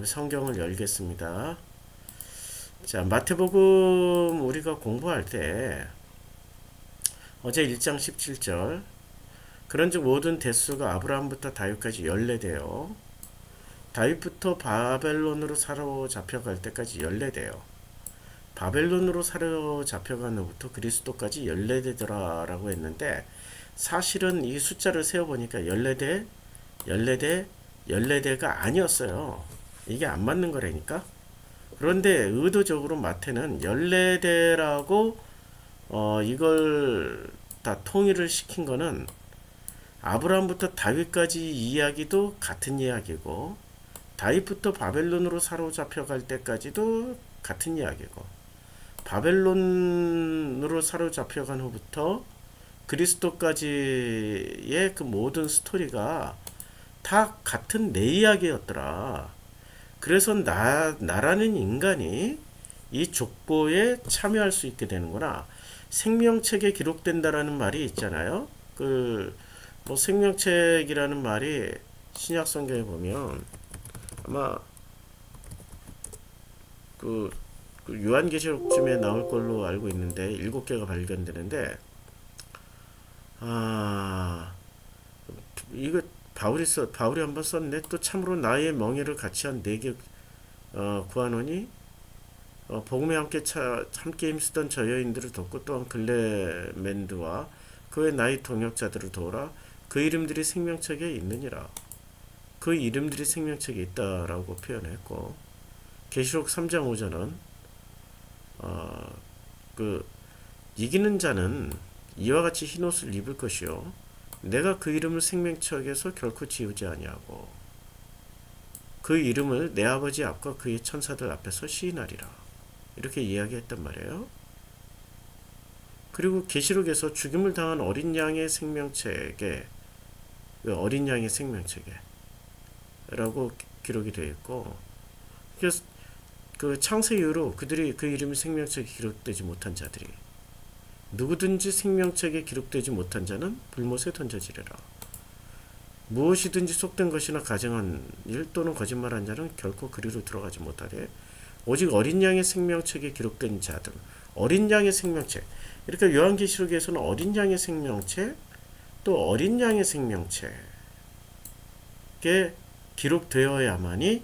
성경을 열겠습니다. 자, 마태복음 우리가 공부할 때 어제 1장 17절 그런즉 모든 대수가 아브라함부터 다윗까지 14대요. 다윗부터 바벨론으로 사로잡혀갈 때까지 14대요. 바벨론으로 사로잡혀간 후부터 그리스도까지 14대더라라고 했는데 사실은 이 숫자를 세어보니까 14대, 14대, 14대가 아니었어요. 이게 안 맞는 거라니까. 그런데 의도적으로 마태는 14대라고 이걸 다 통일을 시킨 거는 아브라함부터 다윗까지 이야기도 같은 이야기고 다윗부터 바벨론으로 사로잡혀갈 때까지도 같은 이야기고 바벨론으로 사로잡혀간 후부터 그리스도까지의 그 모든 스토리가 다 같은 내 이야기였더라. 그래서 나라는 인간이 이 족보에 참여할 수 있게 되는구나. 생명책에 기록된다라는 말이 있잖아요. 뭐 생명책이라는 말이 신약 성경에 보면 아마 그 요한계시록쯤에 나올 걸로 알고 있는데 7개가 발견되는데 이거 바울이 한번 썼네. 또 참으로 나의 멍에를 같이 한 4개 구하노니 복음에 함께 힘쓰던 저 여인들을 돕고 또한 글레멘드와 그의 나의 동역자들을 도우라. 그 이름들이 생명책에 있느니라. 그 이름들이 생명책에 있다라고 표현했고 계시록 3장 5절은 그 이기는 자는 이와 같이 흰 옷을 입을 것이요 내가 그 이름을 생명책에서 결코 지우지 아니하고 그 이름을 내 아버지 앞과 그의 천사들 앞에서 시인하리라. 이렇게 이야기했단 말이에요. 그리고 계시록에서 죽임을 당한 어린 양의 생명책에 어린 양의 생명책에 라고 기록이 되어 있고 그래서 그 창세 이후로 그들이 그 이름이 생명책에 기록되지 못한 자들이 누구든지 생명책에 기록되지 못한 자는 불못에 던져지리라. 무엇이든지 속된 것이나 가정한 일 또는 거짓말한 자는 결코 그리로 들어가지 못하되 오직 어린 양의 생명책에 기록된 자들. 어린 양의 생명책. 그러니까 요한계시록에서는 어린 양의 생명책 또 어린 양의 생명책에 기록되어야만이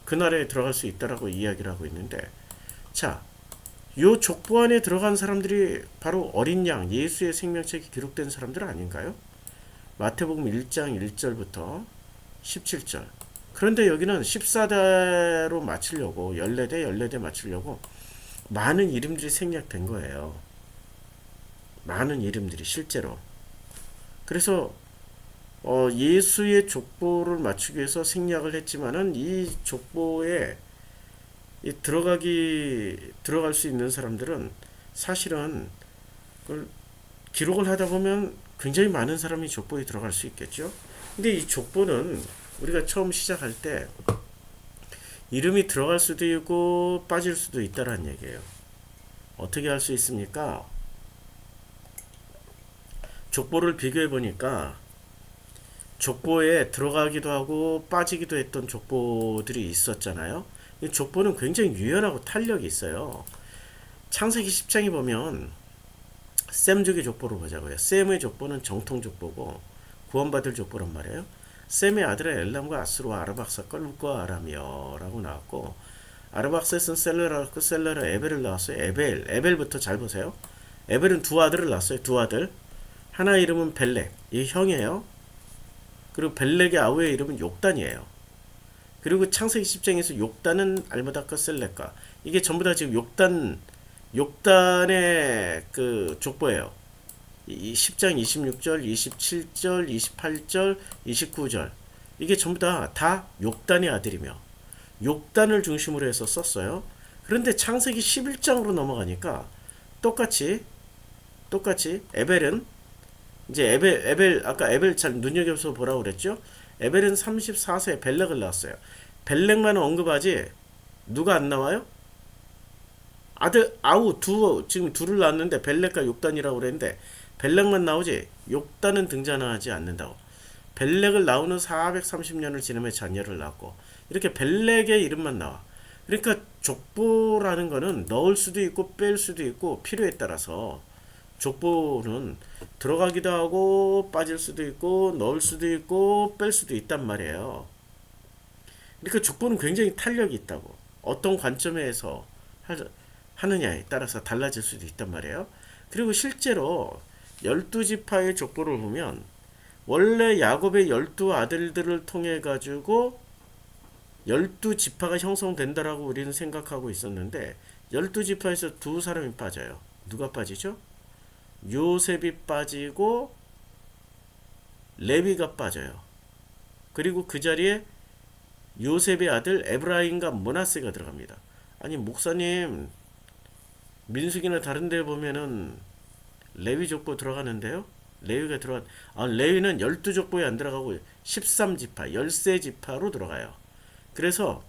그날에 들어갈 수 있다라고 이야기를 하고 있는데 자, 요 족보 안에 들어간 사람들이 바로 어린 양 예수의 생명책에 기록된 사람들 아닌가요? 마태복음 1장 1절부터 17절. 그런데 여기는 14대로 맞추려고 14대 맞추려고 많은 이름들이 생략된 거예요. 많은 이름들이 실제로. 그래서 예수의 족보를 맞추기 위해서 생략을 했지만은 이 족보에 들어갈 수 있는 사람들은 사실은 그걸 기록을 하다 보면 굉장히 많은 사람이 족보에 들어갈 수 있겠죠. 근데 이 족보는 우리가 처음 시작할 때 이름이 들어갈 수도 있고 빠질 수도 있다라는 얘기예요. 어떻게 할 수 있습니까? 족보를 비교해 보니까 족보에 들어가기도 하고 빠지기도 했던 족보들이 있었잖아요. 이 족보는 굉장히 유연하고 탄력이 있어요. 창세기 10장에 보면 셈족의 족보를 보자고요. 셈의 족보는 정통 족보고 구원받을 족보란 말이에요. 셈의 아들은 엘람과 아스루와 아르박사과 룻과 아람이여 라고 나왔고 아르박사에서는 셀레라고 셀레라 에벨을 낳았어요. 에벨부터 잘 보세요. 에벨은 두 아들을 낳았어요. 두 아들. 하나 이름은 벨렉, 이 형이에요. 그리고 벨렉의 아우의 이름은 욕단이에요. 그리고 창세기 10장에서 욕단은 알므다과 셀렉과 이게 전부 다 지금 욕단의 그 족보예요. 이 10장 26절, 27절, 28절, 29절 이게 전부 다 욕단의 아들이며 욕단을 중심으로 해서 썼어요. 그런데 창세기 11장으로 넘어가니까 똑같이 에벨은 이제 에벨 아까 에벨 잘 눈여겨서 보라고 그랬죠. 에벨은 34세에 벨렉을 낳았어요. 벨렉만 언급하지 누가 안 나와요? 아들 지금 둘을 낳았는데 벨렉과 욕단이라고 그랬는데 벨렉만 나오지 욕단은 등장하지 않는다고. 벨렉을 나오는 430년을 지남에 자녀를 낳고 이렇게 벨렉의 이름만 나와. 그러니까 족보라는 거는 넣을 수도 있고 뺄 수도 있고 필요에 따라서 족보는 들어가기도 하고 빠질 수도 있고 넣을 수도 있고 뺄 수도 있단 말이에요. 그러니까 족보는 굉장히 탄력이 있다고. 어떤 관점에서 하느냐에 따라서 달라질 수도 있단 말이에요. 그리고 실제로 12지파의 족보를 보면 원래 야곱의 12아들들을 통해 가지고 12지파가 형성된다라고 우리는 생각하고 있었는데 12지파에서 두 사람이 빠져요. 누가 빠지죠? 요셉이 빠지고 레위가 빠져요. 그리고 그 자리에 요셉의 아들 에브라임과 므낫세가 들어갑니다. 아니 목사님 민수기나 다른 데 보면은 레위 족보 들어가는데요. 레위가 들어간 레위는 12족보에 안 들어가고 13지파, 13지파로 들어가요. 그래서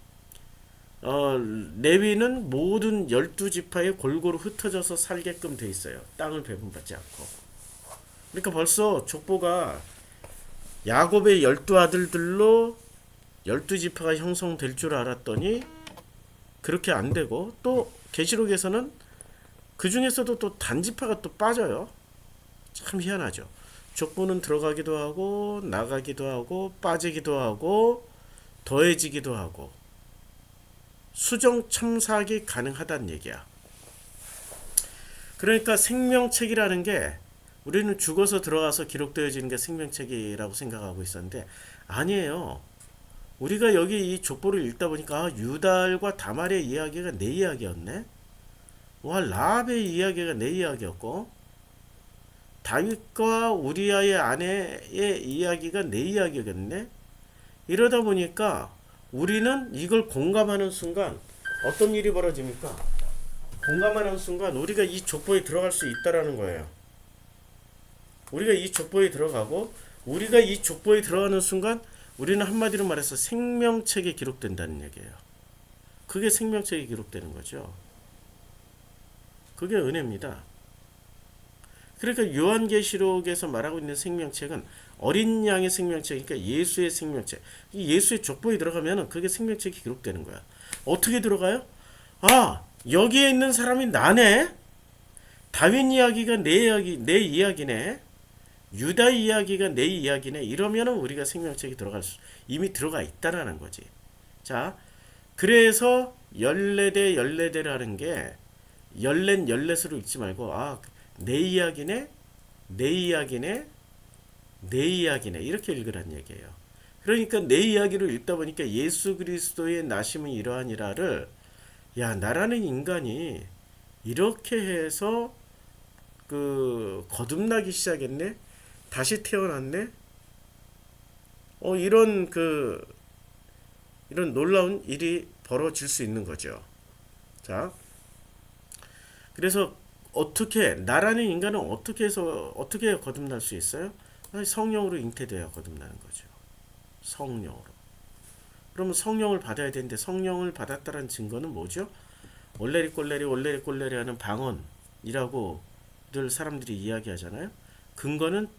레위는 모든 12지파에 골고루 흩어져서 살게끔 돼 있어요. 땅을 배분받지 않고. 그러니까 벌써 족보가 야곱의 12아들들로 12지파가 형성될 줄 알았더니 그렇게 안 되고 또 계시록에서는 그 중에서도 또 단지파가 또 빠져요. 참 희한하죠. 족보는 들어가기도 하고 나가기도 하고 빠지기도 하고 더해지기도 하고 수정 첨삭이 가능하다는 얘기야. 그러니까 생명책이라는 게 우리는 죽어서 들어가서 기록되어지는 게 생명책이라고 생각하고 있었는데 아니에요. 우리가 여기 이 족보를 읽다 보니까 유달과 다말의 이야기가 내 이야기였네. 와 라합의 이야기가 내 이야기였고 다윗과 우리아의 아내의 이야기가 내 이야기겠네. 이러다 보니까 우리는 이걸 공감하는 순간 어떤 일이 벌어집니까? 공감하는 순간 우리가 이 족보에 들어갈 수 있다라는 거예요. 우리가 이 족보에 들어가고 우리가 이 족보에 들어가는 순간 우리는 한마디로 말해서 생명책에 기록된다는 얘기예요. 그게 생명책에 기록되는 거죠. 그게 은혜입니다. 그러니까 요한계시록에서 말하고 있는 생명책은 어린 양의 생명책이니까 예수의 생명책. 이 예수의 족보에 들어가면 그게 생명책이 기록되는 거야. 어떻게 들어가요? 아, 여기에 있는 사람이 나네. 다윗 이야기가 내 이야기네. 유다 이야기가 내 이야기네. 이러면은 우리가 생명책이 이미 들어가 있다라는 거지. 자, 그래서 14대 14대라는 게 14으로 읽지 말고 내 이야기네, 내 이야기네, 내 이야기네 이렇게 읽으란 얘기예요. 그러니까 내 이야기를 읽다 보니까 예수 그리스도의 나심은 이러하니라를 나라는 인간이 이렇게 해서 거듭나기 시작했네, 다시 태어났네. 이런 놀라운 일이 벌어질 수 있는 거죠. 자, 그래서 나라는 인간은 어떻게 거듭날 수 있어요? 성령으로 잉태되어야 거듭나는 거죠. 성령으로. 그러면 성령을 받아야 되는데 성령을 받았다는 증거는 뭐죠? 올레리 하는 방언이라고 늘 사람들이 이야기하잖아요. 근거는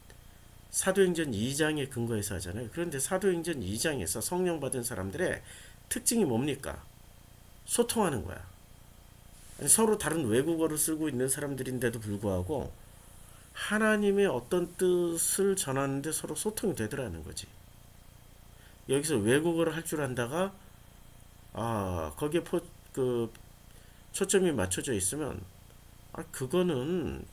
사도행전 2장의 근거에서 하잖아요. 그런데 사도행전 2장에서 성령 받은 사람들의 특징이 뭡니까? 소통하는 거야. 서로 다른 외국어를 쓰고 있는 사람들인데도 불구하고 하나님의 어떤 뜻을 전하는데 서로 소통이 되더라는 거지. 여기서 외국어를 할 줄 안다가 거기에 초점이 맞춰져 있으면 그거는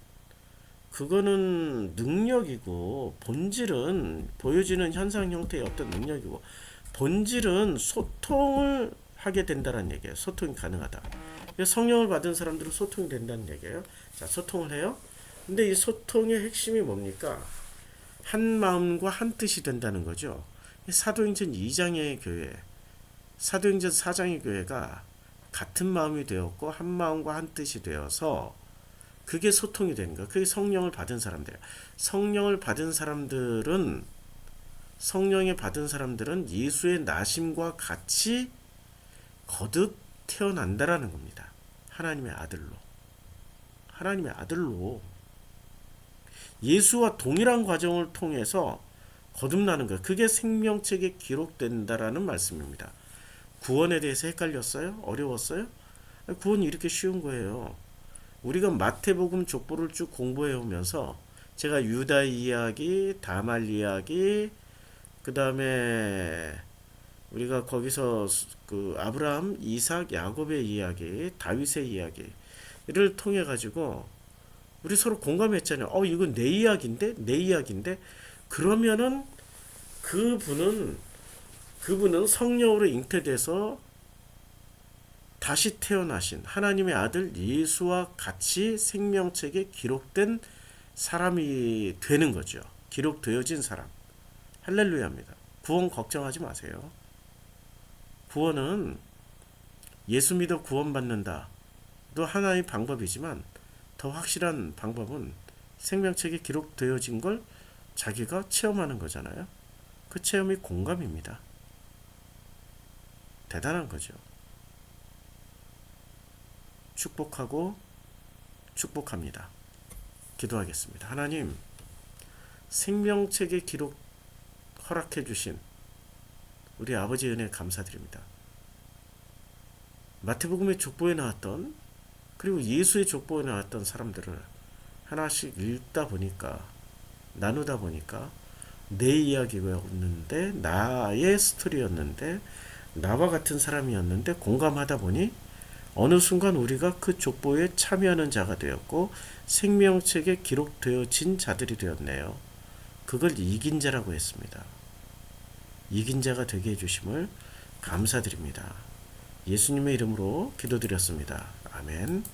능력이고 본질은 보여지는 현상 형태의 어떤 능력이고 본질은 소통을 하게 된다는 얘기예요. 소통이 가능하다. 성령을 받은 사람들은 소통이 된다는 얘기예요. 자, 소통을 해요. 근데 이 소통의 핵심이 뭡니까? 한 마음과 한 뜻이 된다는 거죠. 사도행전 2장의 교회, 사도행전 4장의 교회가 같은 마음이 되었고 한 마음과 한 뜻이 되어서 그게 소통이 되는 거예요. 그게 성령을 받은 사람들이에요. 성령을 받은 사람들은 예수의 나심과 같이 거듭 태어난다라는 겁니다. 하나님의 아들로 예수와 동일한 과정을 통해서 거듭나는 거예요. 그게 생명책에 기록된다라는 말씀입니다. 구원에 대해서 헷갈렸어요? 어려웠어요? 구원이 이렇게 쉬운 거예요. 우리가 마태복음 족보를 쭉 공부해 오면서 제가 유다 이야기, 다말 이야기, 그 다음에 우리가 거기서 그 아브라함, 이삭, 야곱의 이야기, 다윗의 이야기를 통해 가지고 우리 서로 공감했잖아요. 이건 내 이야기인데, 내 이야기인데. 그러면은 그분은 그분은 성령으로 잉태돼서 다시 태어나신 하나님의 아들 예수와 같이 생명책에 기록된 사람이 되는 거죠. 기록되어진 사람. 할렐루야입니다. 구원 걱정하지 마세요. 구원은 예수 믿어 구원받는다. 또 하나의 방법이지만 더 확실한 방법은 생명책에 기록되어진 걸 자기가 체험하는 거잖아요. 그 체험이 공감입니다. 대단한 거죠. 축복하고 축복합니다. 기도하겠습니다. 하나님, 생명책에 기록 허락해 주신 우리 아버지 은혜 감사드립니다. 마태복음의 족보에 나왔던 그리고 예수의 족보에 나왔던 사람들을 하나씩 읽다 보니까 나누다 보니까 내 이야기였는데 나의 스토리였는데 나와 같은 사람이었는데 공감하다 보니 어느 순간 우리가 그 족보에 참여하는 자가 되었고 생명책에 기록되어진 자들이 되었네요. 그걸 이긴 자라고 했습니다. 이긴 자가 되게 해주심을 감사드립니다. 예수님의 이름으로 기도드렸습니다. 아멘.